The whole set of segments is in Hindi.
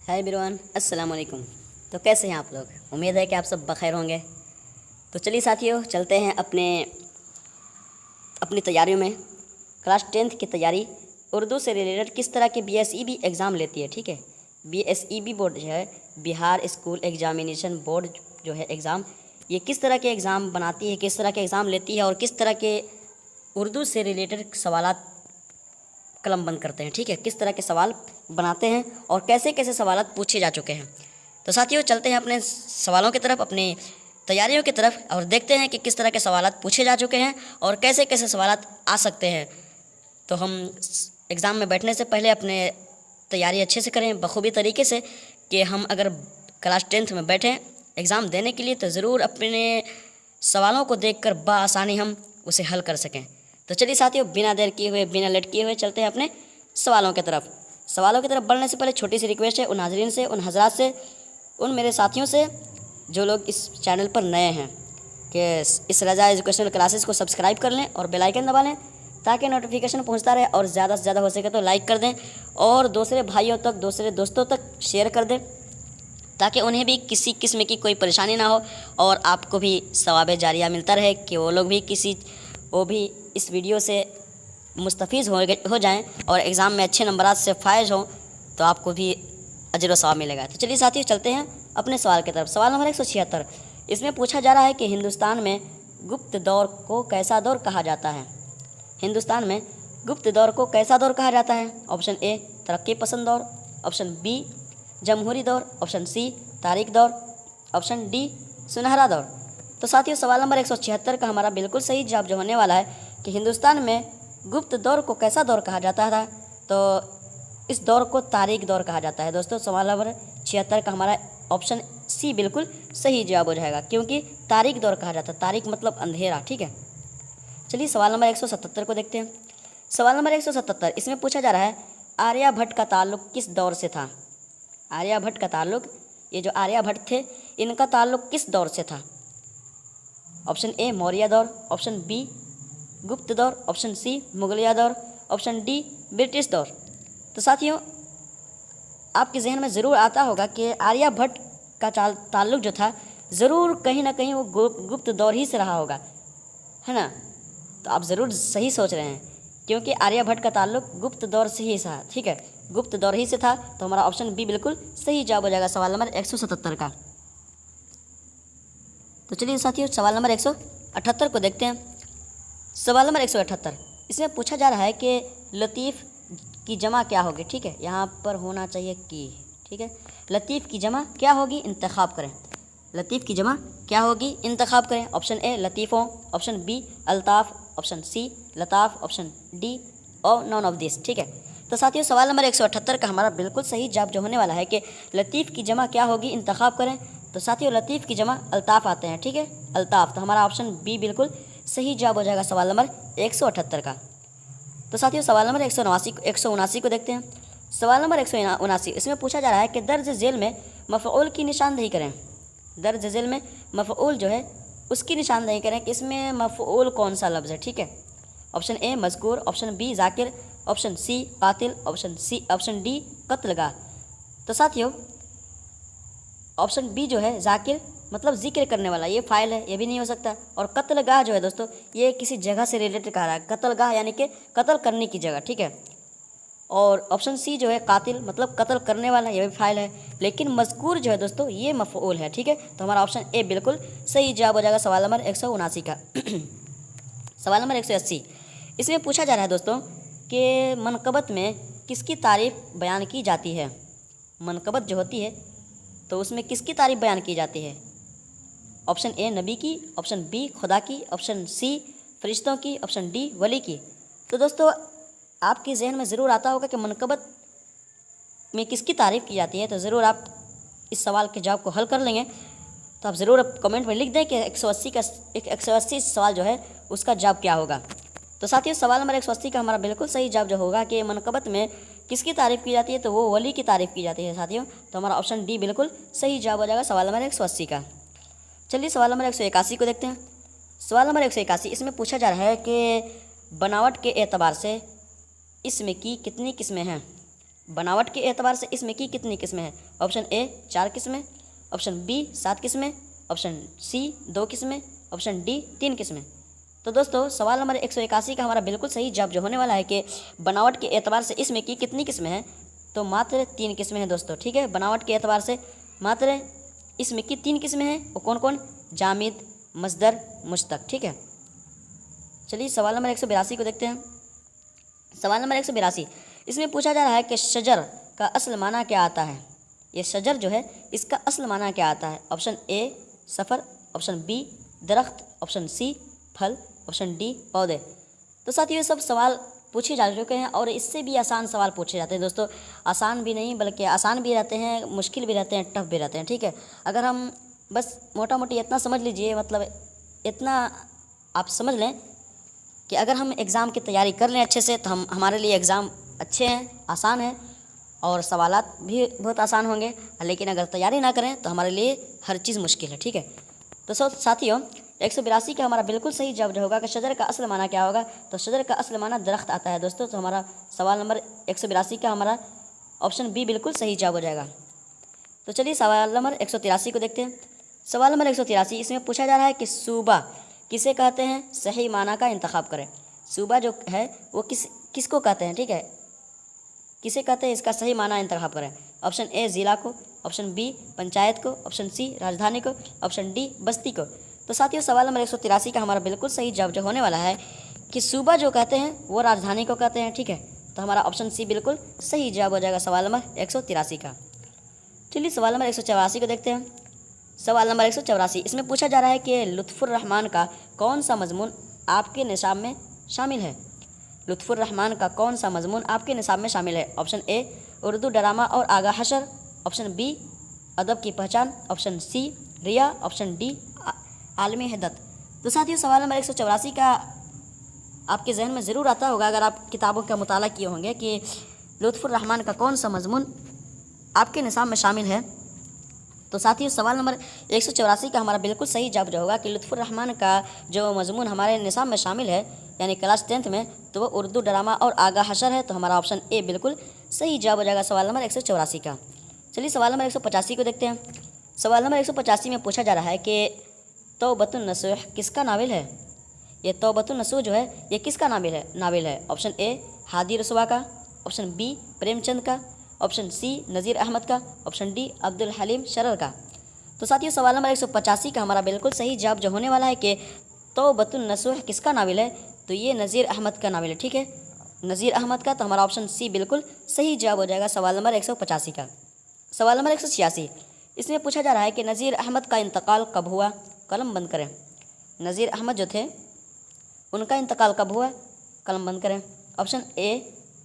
हाय एवरीवन, अस्सलाम वालेकुम। तो कैसे हैं आप लोग? उम्मीद है कि आप सब बखैर होंगे। तो चलिए साथियों, चलते हैं अपनी तैयारियों में। क्लास 10th की तैयारी उर्दू से रिलेटेड किस तरह के बीएसईबी एग्ज़ाम लेती है। ठीक है, बीएसईबी बोर्ड जो है, बिहार स्कूल एग्जामिनेशन बोर्ड जो है एग्ज़ाम, ये किस तरह के एग्ज़ाम बनाती है, किस तरह के एग्ज़ाम लेती है और किस तरह के उर्दू से रिलेटेड सवालात कलम बंद करते हैं। ठीक है, किस तरह के सवाल बनाते हैं और कैसे कैसे सवालात पूछे जा चुके हैं। तो साथियों, चलते हैं अपने सवालों की तरफ, अपनी तैयारियों की तरफ, और देखते हैं कि किस तरह के सवालात पूछे जा चुके हैं और कैसे कैसे सवालात आ सकते हैं। तो हम एग्ज़ाम में बैठने से पहले अपने तैयारी अच्छे से करें, बखूबी तरीके से, कि हम अगर क्लास 10th में बैठें एग्ज़ाम देने के लिए तो ज़रूर अपने सवालों को देखकर बआसानी हम उसे हल कर सकें। तो चलिए साथियों, बिना देर किए हुए, बिना लेट किए हुए चलते हैं अपने सवालों की तरफ। सवालों की तरफ बढ़ने से पहले छोटी सी रिक्वेस्ट है उन नाज़रीन से, उन हजरात से, उन मेरे साथियों से जो लोग इस चैनल पर नए हैं, कि इस रज़ा एजुकेशनल क्लासेस को सब्सक्राइब कर लें और बेल आइकन दबा लें ताकि नोटिफिकेशन पहुंचता रहे, और ज़्यादा से ज़्यादा हो सके तो लाइक कर दें और दूसरे भाइयों तक, दूसरे दोस्तों तक शेयर कर दें ताकि उन्हें भी किसी किस्म की कोई परेशानी ना हो और आपको भी सवाब जारिया मिलता रहे, कि वो भी इस वीडियो से मुस्तफ़ीज़ हो जाएं और एग्ज़ाम में अच्छे नंबरात से फायज हों, तो आपको भी अजर व सवाब मिलेगा। तो चलिए साथियों, चलते हैं अपने सवाल की तरफ। सवाल नंबर 176, इसमें पूछा जा रहा है कि हिंदुस्तान में गुप्त दौर को कैसा दौर कहा जाता है। हिंदुस्तान में गुप्त दौर को कैसा दौर कहा जाता है? ऑप्शन ए तरक्की पसंद दौर, ऑप्शन बी जमहूरी दौर, ऑप्शन सी तारीख दौर, ऑप्शन डी सुनहरा दौर। तो साथियों, सवाल नंबर 176 का हमारा बिल्कुल सही जवाब जो होने वाला है कि हिंदुस्तान में गुप्त दौर को कैसा दौर कहा जाता था, तो इस दौर को तारीख दौर कहा जाता है। दोस्तों, सवाल नंबर 76 का हमारा ऑप्शन सी बिल्कुल सही जवाब हो जाएगा, क्योंकि तारीख दौर कहा जाता है। तारीख मतलब अंधेरा। ठीक है, चलिए सवाल नंबर 177 को देखते हैं। सवाल नंबर 177, इसमें पूछा जा रहा है आर्यभट्ट का ताल्लुक़ किस दौर से था। आर्यभट्ट का ताल्लुक़, ये जो आर्यभट्ट थे, इनका ताल्लुक़ किस दौर से था? ऑप्शन ए मौर्य दौर, ऑप्शन बी गुप्त दौर, ऑप्शन सी मुगलिया दौर, ऑप्शन डी ब्रिटिश दौर। तो साथियों, आपके जहन में ज़रूर आता होगा कि आर्यभट्ट का ताल्लुक़ जो था, ज़रूर कहीं ना कहीं वो गुप्त दौर ही से रहा होगा, है ना। तो आप ज़रूर सही सोच रहे हैं, क्योंकि आर्यभट्ट का ताल्लुक़ गुप्त दौर से ही था। ठीक है, गुप्त दौर ही से था, तो हमारा ऑप्शन बी बिल्कुल सही जवाब हो जाएगा सवाल नंबर 177 का। तो चलिए साथियों, सवाल नंबर 178 को देखते हैं। सवाल नंबर 178, इसमें पूछा जा रहा है कि लतीफ़ की जमा क्या होगी। ठीक है, यहाँ पर होना चाहिए की। ठीक है, लतीफ़ की जमा क्या होगी, इंतखाब करें। लतीफ़ की जमा क्या होगी, इंतखाब करें। ऑप्शन ए लतीफ़ों, ऑप्शन बी अल्ताफ़, ऑप्शन सी लताफ़, ऑप्शन डी और नॉन ऑफ दिस। ठीक है, तो साथियों, सवाल नंबर 178 का हमारा बिल्कुल सही जवाब जो होने वाला है कि लतीफ़ की जमा क्या होगी, इंतखाब करें। तो साथियों, लतीफ़ की जमा अल्ताफ़ आते हैं। ठीक है, अल्ताफ़, तो हमारा ऑप्शन बी बिल्कुल सही जवाब हो जाएगा सवाल नंबर 178 का। तो साथियों, सवाल नंबर 179 को देखते हैं। सवाल नंबर 179, इसमें पूछा जा रहा है कि दर्ज झेल में मफ़ऊल की निशानदेही करें। दर्ज झेल में मफ़ऊल जो है उसकी निशानदेही करें कि इसमें मफ़ऊल कौन सा लफ्ज़ है। ठीक है, ऑप्शन ए मज़कूर, ऑप्शन बी ज़ाकिर, ऑप्शन सी कातिल, ऑप्शन डी कत्लगाह। तो साथियों, ऑप्शन बी जो है ज़ाकिर मतलब जिक्र करने वाला, ये फ़ाइल है, ये भी नहीं हो सकता। और कत्लगाह जो है दोस्तों, ये किसी जगह से रिलेटेड कह रहा है, कत्लगाह यानी कि कत्ल करने की जगह। ठीक है, और ऑप्शन सी जो है कातिल मतलब कत्ल करने वाला, ये भी फ़ाइल है। लेकिन मज़कूर जो है दोस्तों, ये मफ़ऊल है। ठीक है, तो हमारा ऑप्शन ए बिल्कुल सही जवाब हो जाएगा सवाल नंबर 179 का। सवाल नंबर 180, इसमें पूछा जा रहा है दोस्तों कि मनक़बत में किसकी तारीफ़ बयान की जाती है। मनक़बत जो होती है तो उसमें किसकी तारीफ़ बयान की जाती है? ऑप्शन ए नबी की, ऑप्शन बी खुदा की, ऑप्शन सी फरिश्तों की, ऑप्शन डी वली की। तो दोस्तों, आपके जहन में ज़रूर आता होगा कि मनक़बत में किसकी तारीफ़ की जाती है। तो ज़रूर आप इस सवाल के जवाब को हल कर लेंगे। तो आप ज़रूर कमेंट में लिख दें कि 180 सवाल जो है उसका जवाब क्या होगा। तो साथियों, सवाल नंबर 180 का हमारा बिल्कुल सही जवाब जो होगा कि मनक़बत में किसकी तारीफ़ की जाती है, तो वो वली की तारीफ़ की जाती है साथियों। तो हमारा ऑप्शन डी बिल्कुल सही जवाब हो जाएगा सवाल नंबर 180 का। चलिए सवाल नंबर 181 को देखते हैं। सवाल नंबर 181, इसमें पूछा जा रहा है कि बनावट के एतबार से इसमें की कितनी किस्में हैं। बनावट के एतबार से इसमें की कितनी किस्में हैं? ऑप्शन ए 4 किस्में, ऑप्शन बी 7 किस्में, ऑप्शन सी 2 किस्में, ऑप्शन डी 3 किस्में। तो दोस्तों सवाल नंबर 181 का हमारा बिल्कुल सही जवाब जो होने वाला है कि बनावट के एतबार से इसमें की कितनी किस्में हैं? तो मात्र 3 किस्में हैं दोस्तों, ठीक है। बनावट के एतबार से मात्र इसमें की 3 किस्में हैं, वो कौन कौन? जामिद, मस्दर, मुश्तक, ठीक है। चलिए सवाल नंबर 182 को देखते हैं। सवाल नंबर 182 इसमें पूछा जा रहा है कि शजर का असल माना क्या आता है? ये शजर जो है इसका असल माना क्या आता है? ऑप्शन ए सफ़र, ऑप्शन बी दरख्त, ऑप्शन सी फल, ऑप्शन डी पौधे। तो साथियों ये सब सवाल पूछे जा चुके हैं और इससे भी आसान सवाल पूछे जाते हैं दोस्तों। आसान भी नहीं बल्कि आसान भी रहते हैं, मुश्किल भी रहते हैं, टफ भी रहते हैं, ठीक है। अगर हम बस मोटा मोटी इतना समझ लीजिए, मतलब इतना आप समझ लें कि अगर हम एग्ज़ाम की तैयारी कर लें अच्छे से तो हमारे लिए एग्ज़ाम अच्छे हैं, आसान है और सवालात भी बहुत आसान होंगे। लेकिन अगर तैयारी ना करें तो हमारे लिए हर चीज़ मुश्किल है, ठीक है। तो साथियों 182 का हमारा बिल्कुल सही जवाब जो होगा कि शजर का असल माना क्या होगा? तो शजर का असल माना दरख्त आता है दोस्तों। तो हमारा सवाल नंबर 182 का हमारा ऑप्शन बी बिल्कुल सही जवाब हो जाएगा। तो चलिए सवाल नंबर 183 को देखते हैं। सवाल नंबर 183 इसमें पूछा जा रहा है कि सूबा किसे कहते हैं? सही माना का इंतखाब करें। सूबा जो है वो किसको कहते हैं, ठीक है, किसे कहते हैं, इसका सही माना इंतखाब करें। ऑप्शन ए ज़िला को, ऑप्शन बी पंचायत को, ऑप्शन सी राजधानी को, ऑप्शन डी बस्ती को। तो साथियों सवाल नंबर 183 का हमारा बिल्कुल सही जवाब जो होने वाला है कि सूबा जो कहते हैं वो राजधानी को कहते हैं, ठीक है। तो हमारा ऑप्शन सी बिल्कुल सही जवाब हो जाएगा सवाल नंबर 183 का। चलिए सवाल नंबर 184 को देखते हैं। सवाल नंबर 184 इसमें पूछा जा रहा है कि लुत्फ़ुर रहमान का कौन सा मजमून आपके निसाब में शामिल है? लुत्फ़ुर रहमान का कौन सा मजमून आपके निसाब में शामिल है? ऑप्शन ए उर्दू ड्रामा और आगा हशर, ऑप्शन बी अदब की पहचान, ऑप्शन सी रिया, ऑप्शन डी आलमी हिद्दत। तो साथियों सवाल नंबर 184 का आपके जहन में ज़रूर आता होगा अगर आप किताबों का मुताला किए होंगे कि लुत्फ़ुर रहमान का कौन सा मजमून आपके निसाब में शामिल है। तो साथियों सवाल नंबर 184 का हमारा बिल्कुल सही जवाब जो होगा कि लुत्फ़ुर रहमान का जो मजमून हमारे निसाब में शामिल है यानी क्लास 10th में, तो वो उर्दू ड्रामा और आगा हशर है। तो हमारा ऑप्शन ए बिल्कुल सही जवाब हो जाएगा सवाल नंबर 184 का। चलिए सवाल नंबर 185 को देखते हैं। सवाल नंबर 185 में पूछा जा रहा है कि तौबतुन नसूह किसका नावल है? ये तौबतुन नसूह जो है ये किसका नावल है? ऑप्शन ए हादी रसवा का, ऑप्शन बी प्रेमचंद का, ऑप्शन सी नज़ीर अहमद का, ऑप्शन डी अब्दुल हलीम शरर का। तो साथियों सवाल नंबर 185 का हमारा बिल्कुल सही जवाब जो होने वाला है कि तौबतुन नसूह किसका नावल है? तो ये नज़ीर अहमद का नावल है, ठीक है, नज़ीर अहमद का। तो हमारा ऑप्शन सी बिल्कुल सही जवाब हो जाएगा सवाल नंबर 185 का। सवाल नंबर 186 इसमें पूछा जा रहा है कि नज़ीर अहमद का इंतकाल कब हुआ? कलम बंद करें। नज़ीर अहमद जो थे उनका इंतकाल कब हुआ? कलम बंद करें। ऑप्शन ए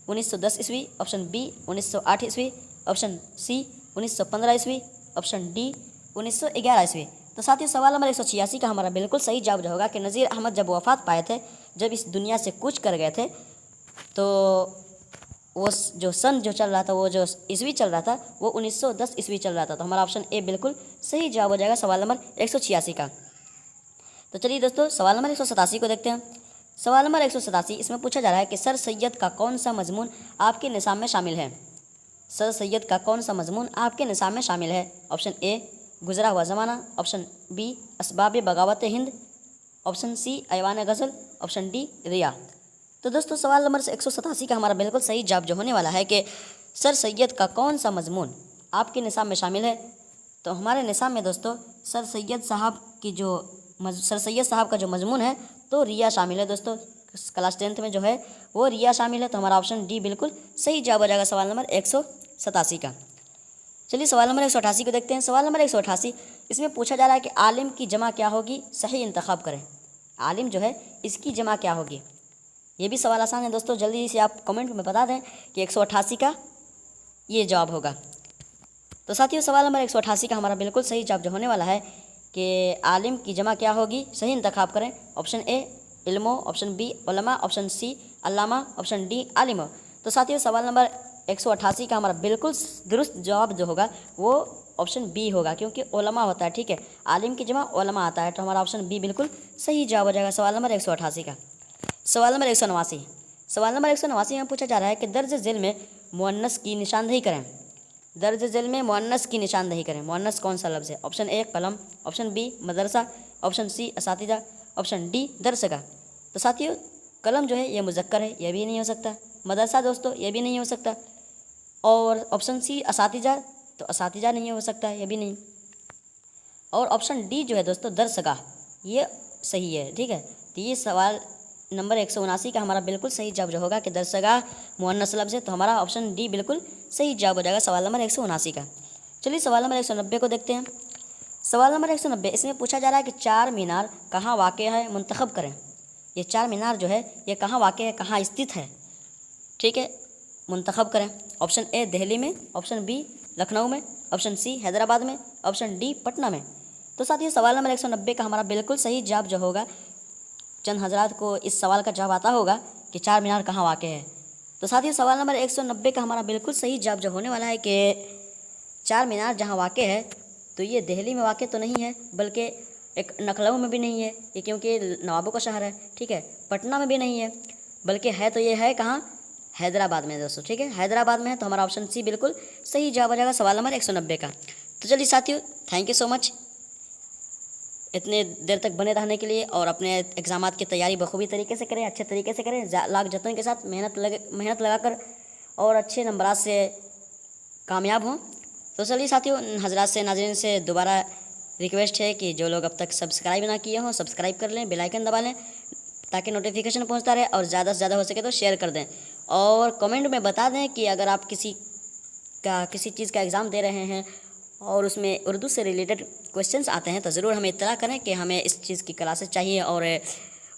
1910 ईस्वी, ऑप्शन बी 1908 ईस्वी, ऑप्शन सी 1915 ईस्वी, ऑप्शन डी 1911 ईस्वी। तो साथियों सवाल नंबर 186 का हमारा बिल्कुल सही जवाब जो होगा कि नज़ीर अहमद जब वफ़ात पाए थे, जब इस दुनिया से कूच कर गए थे, तो वो जो सन जो चल रहा था, वो जो ईस्वी चल रहा था वो 1910 ईस्वी चल रहा था। तो हमारा ऑप्शन ए बिल्कुल सही जवाब हो जाएगा सवाल नंबर 186 का। तो चलिए दोस्तों सवाल नंबर 187 को देखते हैं। सवाल नंबर 187 इसमें पूछा जा रहा है कि सर सैयद का कौन सा मजमून आपके निसाब में शामिल है? सर सैयद का कौन सा मजमून आपके निसाब में शामिल है? ऑप्शन ए गुजरा हुआ ज़माना, ऑप्शन बी असबाब बगावत हिंद, ऑप्शन सी ऐवान गज़ल, ऑप्शन डी रिया। तो दोस्तों सवाल नंबर 187 का हमारा बिल्कुल सही जवाब जो होने वाला है कि सर सैयद का कौन सा मजमून आपके निसाब में शामिल है? तो हमारे निसाब में दोस्तों सर सैयद साहब का जो मजमून है तो रिया शामिल है दोस्तों। क्लास 10th में जो है वो रिया शामिल है। तो हमारा ऑप्शन डी बिल्कुल सही जवाब हो जाएगा सवाल नंबर 187 का। चलिए सवाल नंबर 188 को देखते हैं। सवाल नंबर 188 इसमें पूछा जा रहा है कि आलिम की जमा क्या होगी? सही इंतखाब करें। आलिम जो है इसकी जमा क्या होगी? ये भी सवाल आसान है दोस्तों, जल्दी से आप कमेंट में बता दें कि 188 का ये जवाब होगा। तो साथियों सवाल नंबर 188 का हमारा बिल्कुल सही जवाब जो होने वाला है कि आलिम की जमा क्या होगी? सही इंतखाब करें। ऑप्शन ए इल्मो, ऑप्शन बी उलमा, ऑप्शन सी अल्लामा, ऑप्शन डी आलिम। तो साथियों सवाल नंबर 188 का हमारा बिल्कुल दुरुस्त जवाब जो होगा वो ऑप्शन बी होगा, क्योंकि उलमा होता है, ठीक है, आलिम की जमा उलमा आता है। तो हमारा ऑप्शन बी बिल्कुल सही जवाब हो जाएगा सवाल नंबर 188 का। सवाल नंबर 189 में पूछा जा रहा है कि दर्ज झेल में मुअन्नस की निशानदेही करें। दर्ज झेल में मुअन्नस की निशानदेही करें। मुअन्नस कौन सा लफ्ज़ है? ऑप्शन ए कलम, ऑप्शन बी मदरसा, ऑप्शन सी असातिज़ा, ऑप्शन डी दरसगाह। तो साथियों कलम जो है ये मुज़क्कर है, ये भी नहीं हो सकता। मदरसा दोस्तों ये भी नहीं हो सकता। और ऑप्शन सी असातिज़ा, तो असातिज़ा नहीं हो सकता, ये भी नहीं। और ऑप्शन डी जो है दोस्तों दरसगाह, ये सही है। ठीक है, तो ये सवाल नंबर 179 का हमारा बिल्कुल सही जवाब जो होगा कि दरसगाह मुअन्नस लफ्ज़ है, तो हमारा ऑप्शन डी बिल्कुल सही जवाब हो जाएगा सवाल नंबर 179 का। चलिए सवाल नंबर 190 को देखते हैं। सवाल नंबर 190 इसमें पूछा जा रहा है कि चार मीनार कहाँ वाक़ है, मुंतखब करें। ये चार मीनार जो है ये कहाँ वाक़ है, कहाँ स्थित है, ठीक है, मुंतखब करें। ऑप्शन ए दिल्ली में, ऑप्शन बी लखनऊ में, ऑप्शन सी हैदराबाद में, ऑप्शन डी पटना में। तो साथियों सवाल नंबर 190 का हमारा बिल्कुल सही जवाब जो होगा, चंद हजरात को इस सवाल का जवाब आता होगा कि चार मीनार कहाँ वाक़ है। तो साथियों सवाल नंबर 190 का हमारा बिल्कुल सही जवाब जो होने वाला है कि चार मीनार जहाँ वाक़ है तो ये दिल्ली में वाक़ तो नहीं है, बल्कि एक लखनऊ में भी नहीं है, ये क्योंकि नवाबों का शहर है। ठीक है, पटना में भी नहीं है, बल्कि है तो ये है कहाँ, हैदराबाद में दोस्तों। ठीक है, हैदराबाद में है, तो हमारा ऑप्शन सी बिल्कुल सही जवाब हो जाएगा सवाल नंबर 190 का। तो चलिए साथियों थैंक यू सो मच इतने देर तक बने रहने के लिए, और अपने एग्ज़ामात की तैयारी बखूबी तरीके से करें, अच्छे तरीके से करें, लाख जतन के साथ मेहनत लगाकर और अच्छे नंबरात से कामयाब हों। तो चलिए साथियों हजरात से नाज़रीन से दोबारा रिक्वेस्ट है कि जो लोग अब तक सब्सक्राइब ना किए हों सब्सक्राइब कर लें, बेल आइकन दबा लें ताकि नोटिफिकेशन पहुंचता रहे, और ज़्यादा से ज़्यादा हो सके तो शेयर कर दें। और कमेंट में बता दें कि अगर आप किसी चीज़ का एग्ज़ाम दे रहे हैं और उसमें उर्दू से रिलेटेड क्वेश्चंस आते हैं तो ज़रूर हमें इत्तला करें कि हमें इस चीज़ की क्लासेस चाहिए और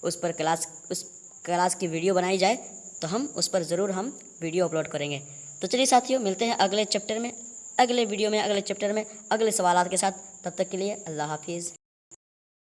उस क्लास की वीडियो बनाई जाए, तो हम उस पर ज़रूर हम वीडियो अपलोड करेंगे। तो चलिए साथियों मिलते हैं अगले चैप्टर में, अगले वीडियो में, अगले चैप्टर में, अगले सवालात के साथ। तब तक के लिए अल्लाह हाफिज़।